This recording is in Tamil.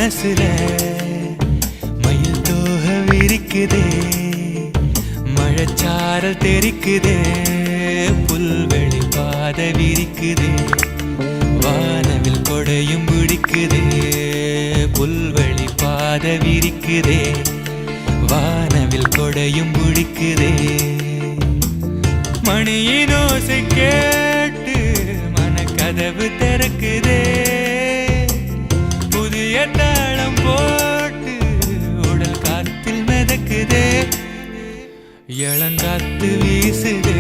மனசுல மயில் தோக விரிக்குதே, மழைச்சாரல் தெரிக்குதே, புல்வெளி பாத விரிக்குதே, வானவில் கொடையும் பிடிக்குதே, புல்வெளி பாத விரிக்குதே, வானவில் கொடையும் பிடிக்குதே. மணியின் ஓசை கேட்டு மனக்கதவு திறக்குதே, புதிய தாளம் போட்டு உடல் காத்தில் மிதக்குதே, இளங்காத்து வீசுதே,